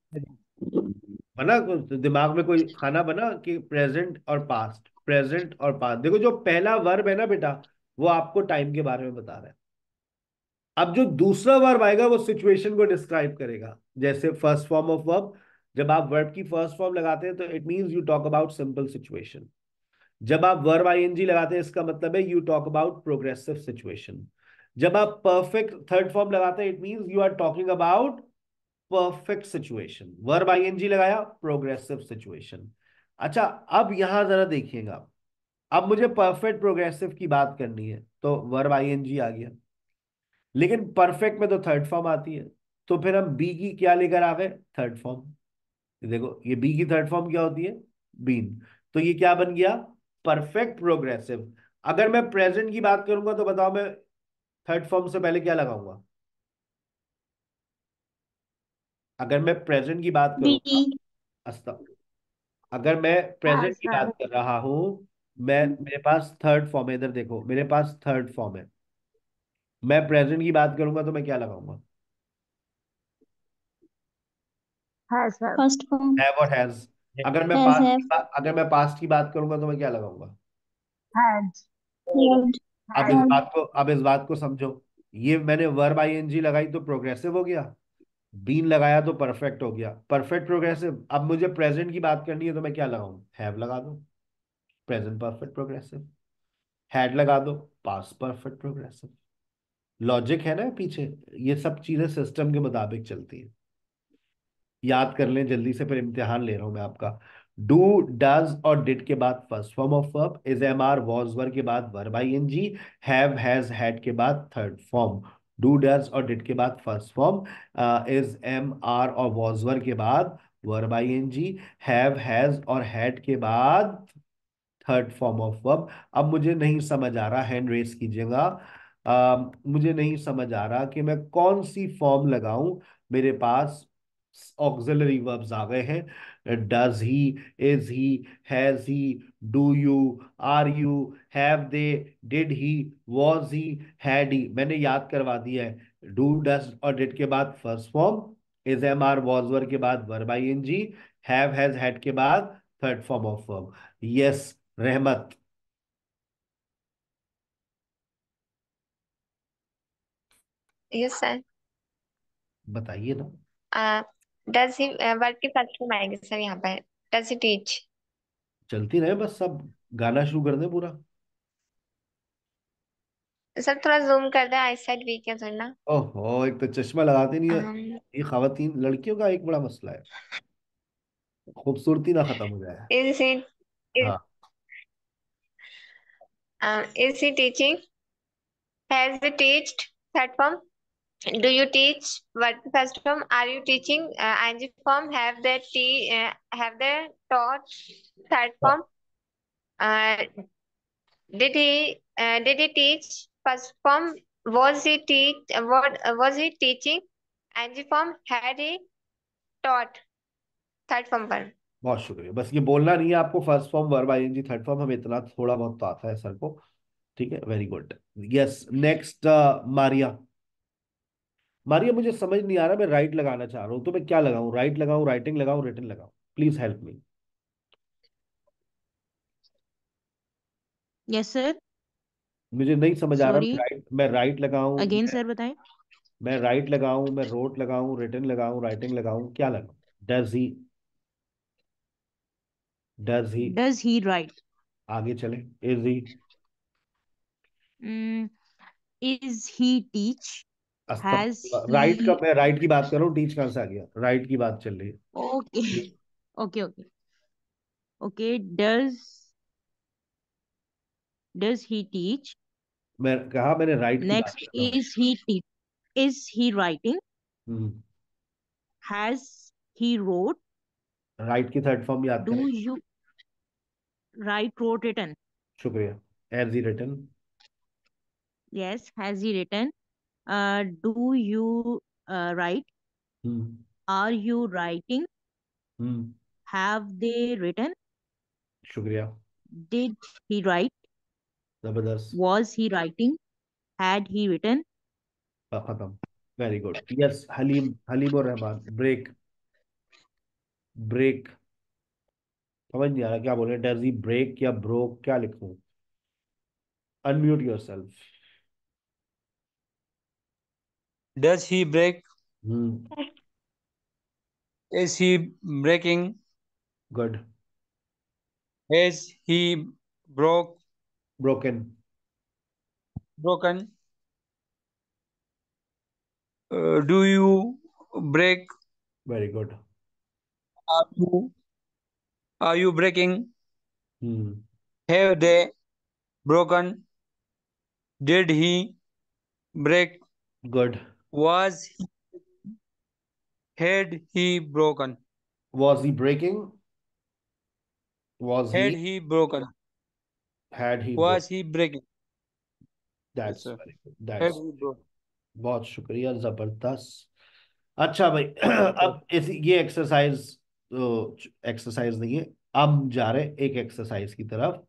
बना दिमाग में कोई खाना बना कि प्रेजेंट और पास्ट, प्रेजेंट और पास्ट. देखो जो पहला वर्ब है ना बेटा, वो आपको टाइम के बारे में बता रहा है. अब जो दूसरा वर्ब आएगा वो सिचुएशन को डिस्क्राइब करेगा. जैसे फर्स्ट फॉर्म ऑफ वर्ब, जब आप वर्ब की फर्स्ट फॉर्म लगाते हैं तो it means you talk about simple situation. जब आप वर्ब आईएनजी लगाते हैं इसका मतलब है you talk about progressive situation. जब आप परफेक्ट थर्ड फॉर्म लगाते हैं it means you are talking about perfect situation. Verb ing लगाया, प्रोग्रेसिव सिचुएशन. अच्छा, अब यहां जरा देखिएगा. अब मुझे परफेक्ट प्रोग्रेसिव की बात करनी है तो वर्ब आईएनजी आ गया, लेकिन परफेक्ट में तो थर्ड फॉर्म आती है. तो फिर हम बी की क्या लेकर आ गए? Third form. देखो ये बी की थर्ड फॉर्म क्या होती है? बीन. तो ये क्या बन गया? Perfect progressive. अगर मैं प्रेजेंट की बात करूंगा तो बताओ मैं थर्ड फॉर्म से पहले क्या लगाऊंगा? अगर मैं प्रेजेंट की बात be. करूंगा, अस्ता, अगर मैं प्रेजेंट Has की had. बात कर रहा हूं, मैं मेरे पास थर्ड फॉर्म है. इधर देखो मेरे पास थर्ड फॉर्म है. मैं प्रेजेंट की बात करूंगा तो मैं क्या लगाऊंगा? Has have. First form. Have और हैज. Has have. अगर मैं पास्ट की बात करूंगा तो मैं क्या लगाऊंगा? Had. Had. अब Had. इस बात को समझो. ये मैंने वर्ब आईएनजी लगाई तो प्रोग्रेसिव हो गया, बीन लगाया तो परफेक्ट हो गया. Perfect progressive. अब मुझे प्रेजेंट की बात करनी है तो मैं क्या लगाऊं? हैव लगा दो, प्रेजेंट परफेक्ट प्रोग्रेसिव. हैड लगा दो, पास्ट परफेक्ट प्रोग्रेसिव. लॉजिक है ना पीछे. ये सब चीजें सिस्टम के मुताबिक चलती है. याद कर लें जल्दी से, फिर इम्तिहान ले रहा हूं मैं आपका. डू, डज और डिड के बाद first form of verb. Is, am, are, was, were के बाद verb ING. Have, has, had के बाद थर्ड फॉर्म. डू, डज और डिड के बाद first form. Is, am, are और वॉज, वर के बाद वर्ब आईएनजी. हैव, हैज और हैड के बाद थर्ड फॉर्म ऑफ वर्ब. अब मुझे नहीं समझ आ रहा, हैंड रेस कीजिएगा. मुझे नहीं समझ आ रहा कि मैं कौन सी फॉर्म लगाऊं. मेरे पास ऑक्सिलरी वर्ब्स आ गए हैं. Does he, is he, has he, do you, are you, have they, did he, was he, had he. मैंने याद करवा दिया है. डू, डज और डिड के बाद first form. Is, am, are, was, were के बाद verb ING. Have, has, had के बाद third form of verb. Yes Rahmat. Yes sir. बताइए ना. डज ही वर्ड की फर्स्ट फॉर्म आएगी सर यहाँ पर. Does he teach. चलती रहे बस, सब गाना शुरू कर दें पूरा. सर थोड़ा जूम कर दे, आई साइड वीक है सर ना. ओहो, एक तो चश्मा लगाते नहीं है. um, ये खवातीन लड़कियों का एक बड़ा मसला है, खूबसूरती ना खत्म हो जाए. is he is, हाँ. is he teaching? Has he teached? Third form. Do you teach? What first form? Are you teaching? ing form. Have they taught? Third form. Uh, did he teach? First form. Was he teach? What was he teaching? ing form. Had he taught? Third form पर. बहुत शुक्रिया. बस ये बोलना नहीं है आपको, first form verb ing third form, हमें इतना थोड़ा बहुत तो आता है सर को. ठीक है, very good. Yes, next Maria. Maria, मुझे समझ नहीं आ रहा, मैं राइट लगाना चाह रहा हूँ तो मैं क्या लगाऊं? राइट लगाऊं, राइटिंग लगाऊं, रिटन लगाऊं? Please help me. Yes sir. मुझे नहीं समझ आ रहा. सॉरी, मैं राइट लगाऊं, अगेन सर बताएं. मैं राइट लगाऊं, मैं रोट लगाऊं, रिटन लगाऊं, राइटिंग लगाऊं, क्या लगाऊं? Does he, does he, Does he write? आगे चले, is he, Mm, is he teach? Has right का, he? मैं राइट की बात कर रहा हूँ, टीच कहाँ से आ गया? राइट की बात चल रही है। Okay. Okay. Okay. Okay. Does he teach? मैं कहा, मैंने राइट की बात Next, कर रहा हूँ। is he writing? Hmm, Has he wrote? Write की थर्ड फॉर्म याद करें। Do you write, wrote, written? शुक्रिया। Has he written. Yes. Has he written? Do you write? Hmm, Are you writing? Hmm, Have they written? शुक्रिया। Did he write? जबरदस्त। Was he writing? Had he written? खत्म। Very good, yes. Halim, Halim और रहमान। ब्रेक, ब्रेक, समझ नहीं आ रहा क्या बोल रहे हैं। डज ही ब्रेक या ब्रोक, क्या लिखूं? Unmute yourself. Does he break? Hmm, Is he breaking? Good. Has he broken. broken? Do you break? Very good. Are you breaking? Hmm, Have they broken? Did he break? Good. Was he, had he broken? Was he breaking, was Had he, he broken? Had he broke. Was he breaking? Yes, that's sir. Very good, Had that's, he broken? बहुत शुक्रिया, जबरदस्त। अच्छा भाई, Okay. अब इस ये एक्सरसाइज, तो एक्सरसाइज नहीं है। अब जा रहे एक एक्सरसाइज की तरफ।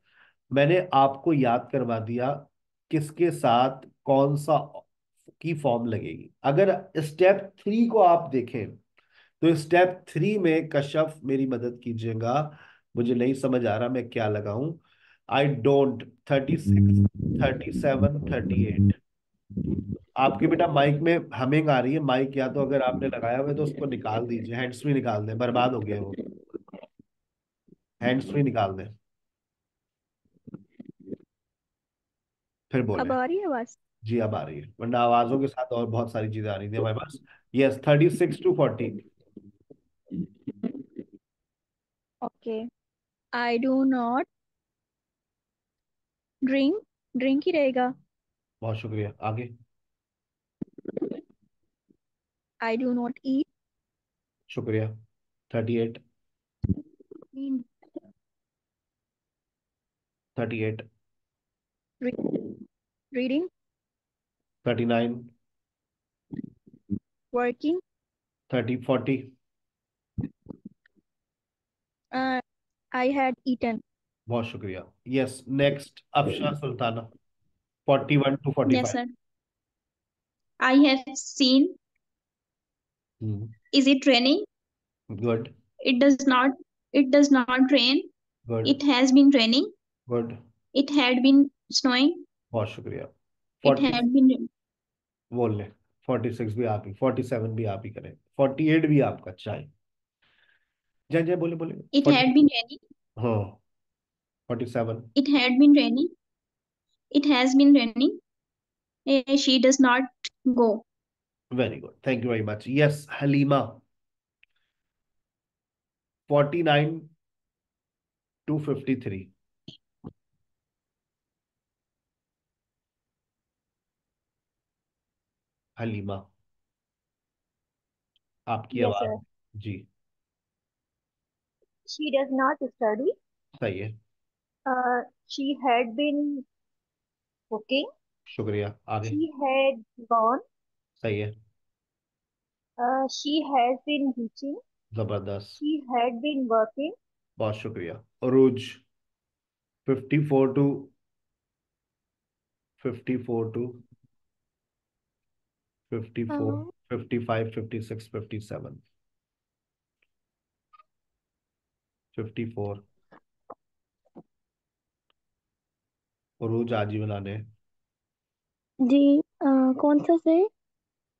मैंने आपको याद करवा दिया किसके साथ कौन सा की फॉर्म लगेगी। अगर स्टेप 3 को आप देखें, तो स्टेप 3 में कश्यप मेरी मदद कीजिएगा, मुझे नहीं समझ आ रहा मैं क्या लगाऊं। I don't, 36, 37, 38। आपके बेटा माइक में हमिंग आ रही है। माइक या तो अगर आपने लगाया हुआ है तो उसको निकाल दीजिए, हैंड्स फ्री निकाल दें, बर्बाद हो गया वो। हैंड्स फ्री निकाल दें, फिर बोले। अब आ रही है आवाज? जी अब आ रही है, वरना आवाजों के साथ और बहुत सारी चीजें आ रही थी हमारे पास। Yes, 36 to 40। Okay. I do not drink, drink ही रहेगा। बहुत शुक्रिया, आगे। आई डू नॉट ईट, शुक्रिया। 38, 38, reading, 39, working, 40। I had eaten. बहुत शुक्रिया। Yes, next Afsha Sultana. 41 to 45। Yes, sir. I have seen. Is it raining? Good, It does not. It does not rain. Good, It has been raining. Good, It had been snowing. बहुत शुक्रिया। It 40 had been. बोल ले। 46 भी आप ही, 47 भी आप ही करें, 48 भी आपका, चाहे जय जय बोले बोले। It 40, had been raining. हाँ, 47। It had been raining. It has been raining. She does not go. Very good, thank you very much. Yes Halima. 49 to 53। Halima, आपकी Yes, आवाज। sir. Ji, She does not study. सही है। She had been cooking. शुक्रिया, आगे। She had gone. सही है, She has been teaching. जबरदस्त, She had been working. बहुत शुक्रिया। अरूज, 54 to 54, Uh, 55, 56, 57, 54। अरूज आज ही बनाने। जी, कौन सा सर?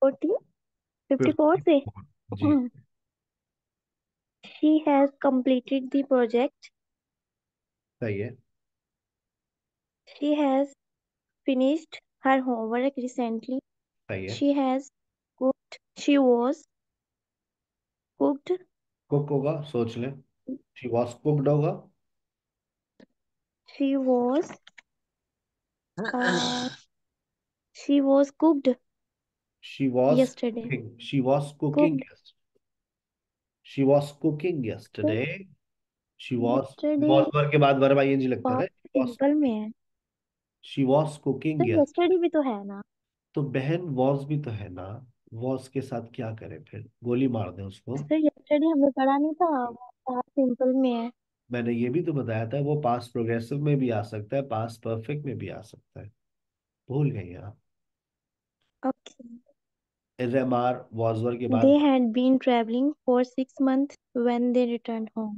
40 54 से 54 जी। she has completed the project. सही है। She has finished her homework recently. सही है। She has cooked. She was cooked. Cook होगा, सोच लें। शी वॉज कुक्ड होगा। She was uh, she was cooked she was yesterday. Cooking, she was cooking, Cooked she was cooking yesterday. cooked she was, yesterday. Was verb के बाद वर्ब आईएनजी लगता है। पास्ट सिंपल में है। शी वॉज कुकिंग तो यस। yesterday भी तो है ना। तो बहन वॉज भी तो है ना, वॉज के साथ क्या करें फिर, गोली मार दें उसको। सर yesterday हमने पढ़ा नहीं था, पास्ट सिंपल में है। मैंने ये भी तो बताया था, वो पास्ट प्रोग्रेसिव में भी आ सकता है, पास्ट परफेक्ट में भी आ सकता है। भूल गई आप। Okay. एजएमआर वॉज वर्ब के They बाद। had been traveling for 6 months when they returned home.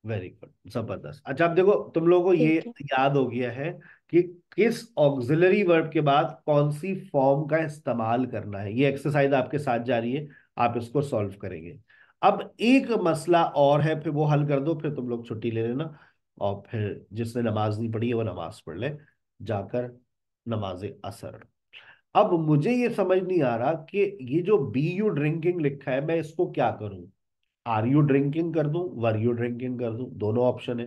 Very good, जबरदस्त। अच्छा अब देखो, तुम लोगों को ये ठीक है। याद हो गया है कि किस ऑक्सिलरी वर्ब के बाद कौन सी फॉर्म का इस्तेमाल करना है। ये एक्सरसाइज आपके साथ जारी है, आप इसको सॉल्व करेंगे। अब एक मसला और है, फिर वो हल कर दो, फिर तुम लोग छुट्टी ले लेना। और फिर जिसने नमाज नहीं पढ़ी है वो नमाज पढ़ ले जाकर, नमाज असर। अब मुझे ये समझ नहीं आ रहा कि ये जो बी यू ड्रिंकिंग लिखा है, मैं इसको क्या करूं। आर यू ड्रिंकिंग कर दूं, वर यू ड्रिंकिंग कर दूं, दोनों ऑप्शन है।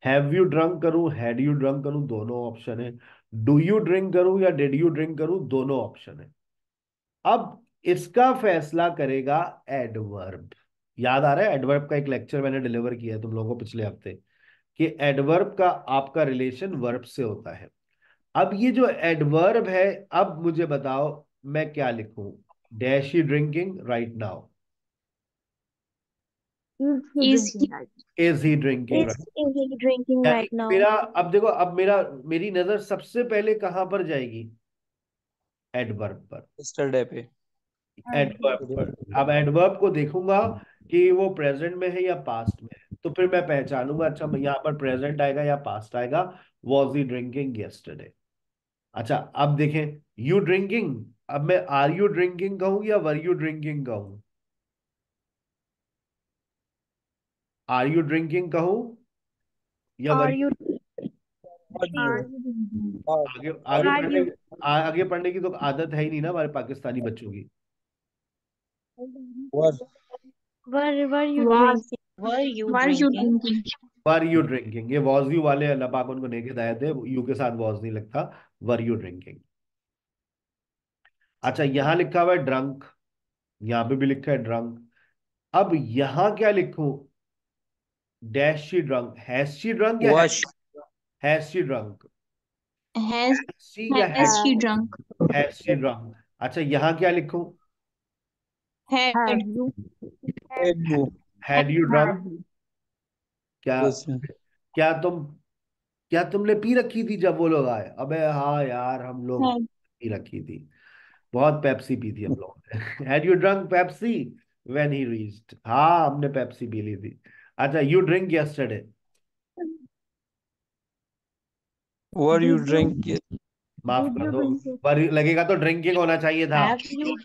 हैव यू ड्रंक करूं, हैड यू ड्रंक करूं, दोनों ऑप्शन है। डू यू ड्रिंक करूं या डिड यू ड्रिंक करूं, दोनों ऑप्शन है। अब इसका फैसला करेगा एडवर्ब। याद आ रहा है, एडवर्ब का एक लेक्चर मैंने डिलीवर किया है तुम लोगों को पिछले हफ्ते, कि एडवर्ब का आपका रिलेशन वर्ब से होता है। अब ये जो एडवर्ब है, अब मुझे बताओ मैं क्या लिखूं। Dash he drinking right now, Is he Is drinking he? right? Is he drinking Is right. he drinking यानी right now? मेरा, अब देखो, अब मेरी नजर सबसे पहले कहां पर जाएगी, एडवर्ब पर। yesterday पे। एडवर्ब पर। अब एडवर्ब को देखूंगा कि वो प्रेजेंट में है या पास्ट में है, तो फिर मैं पहचानूंगा, अच्छा यहाँ पर प्रेजेंट आएगा या पास्ट आएगा। Was he drinking yesterday. अच्छा अब देखें, यू ड्रिंकिंग, अब मैं आर यू ड्रिंकिंग कहूं या वर यू ड्रिंकिंग कहूं। आर यू ड्रिंकिंग कहूं या वर Are you. you What do Are you? you drinking? आगे आगे Are are पढ़ने you की, आगे पढ़ने की तो आदत है ही नहीं ना हमारे पाकिस्तानी बच्चों की। was were you Was drinking? Were you were you drinking? drinking? Were you drinking, ये वॉज यू वाले अल्लाह पाक उनको नेके आए थे, यू के साथ वॉज नहीं लगता। Were you drinking. अच्छा यहाँ लिखा हुआ है ड्रंक, यहाँ पे भी लिखा है ड्रंक। अब यहाँ क्या लिखूं, dash she drunk, has she drunk या was has she drunk, Has she या has had, she Have drunk? Has she drunk. अच्छा यहाँ क्या लिखूं, Had have you? you? Had you drunk. Have you? क्या, Yes. क्या तुम, क्या तुमने पी रखी थी जब वो लोग आए। अबे हाँ यार, हम लोग had पी रखी थी, बहुत पेप्सी पी थी हम लोगों ने। Had you drunk Pepsi when he reached, हाँ हमने पेप्सी पी ली थी। अच्छा you drink yesterday, Were you Did you drinking? माफ did कर you दो, drink it? पर लगेगा तो ड्रिंकिंग होना चाहिए था। Have you?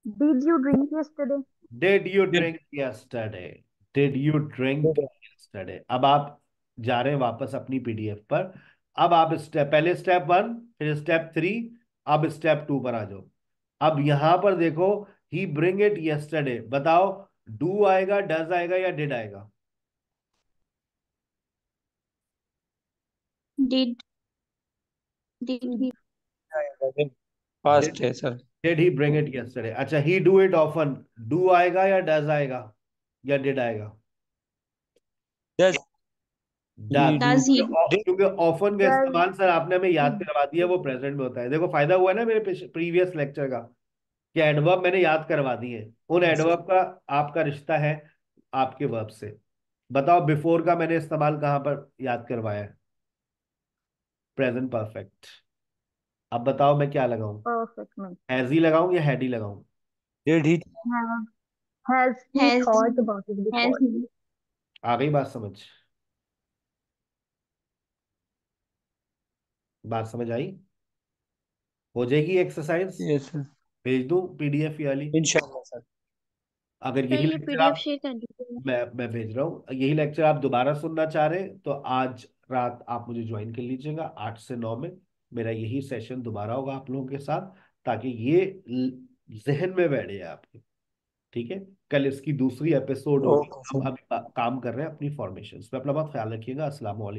Did you drink yesterday? Did you Did, drink yesterday, did you drink did yesterday. अब आप जा रहे हैं वापस अपनी पीडीएफ पर। अब आप स्टेप, पहले स्टेप वन, फिर स्टेप थ्री, अब स्टेप टू पर आ जाओ। अब यहां पर देखो, ही ब्रिंग इट यस्टरडे, बताओ डू आएगा, डज आएगा या डिड आएगा। did he? did past है sir. Did he bring it yesterday. अच्छा he do it often, do आएगा या डज आएगा या डिड आएगा। Does he does, Does he? did क्योंकि ऑफन का Does इस्तेमाल सर आपने हमें याद he? करवा दिया, वो प्रेजेंट में होता है। देखो फायदा हुआ है ना मेरे प्रीवियस लेक्चर का, कि एडवर्ब मैंने याद करवा दिए, उन एडवर्ब का आपका रिश्ता है आपके वर्ब से। बताओ बिफोर का मैंने इस्तेमाल कहां पर याद करवाया है, प्रेजेंट परफेक्ट। अब बताओ मैं क्या लगाऊं, Perfect man. हैज ही लगाऊं या हैड ही लगाऊं। did he Have has he Has thought about it has before? he? आ गई बात समझ, बात समझ आई, हो जाएगी एक्सरसाइज। yes sir. भेज दूं पीडीएफ वाली? इंशाल्लाह सर। अगर सर यही ये लेक्चर पीडीएफ आप, शेयर कर दीजिएगा। मैं भेज रहा हूँ, यही लेक्चर आप दोबारा सुनना चाह रहे हैं तो आज रात आप मुझे ज्वाइन कर लीजिएगा 8 से 9 में। मेरा यही सेशन दोबारा होगा आप लोगों के साथ, ताकि ये जहन में बैठे आपके। ठीक है, कल इसकी दूसरी एपिसोड होगी। ओके हम सर। अभी काम कर रहे हैं अपनी फॉर्मेशन पे। अपना बहुत ख्याल रखिएगा। अस्सलाम वालेकुम।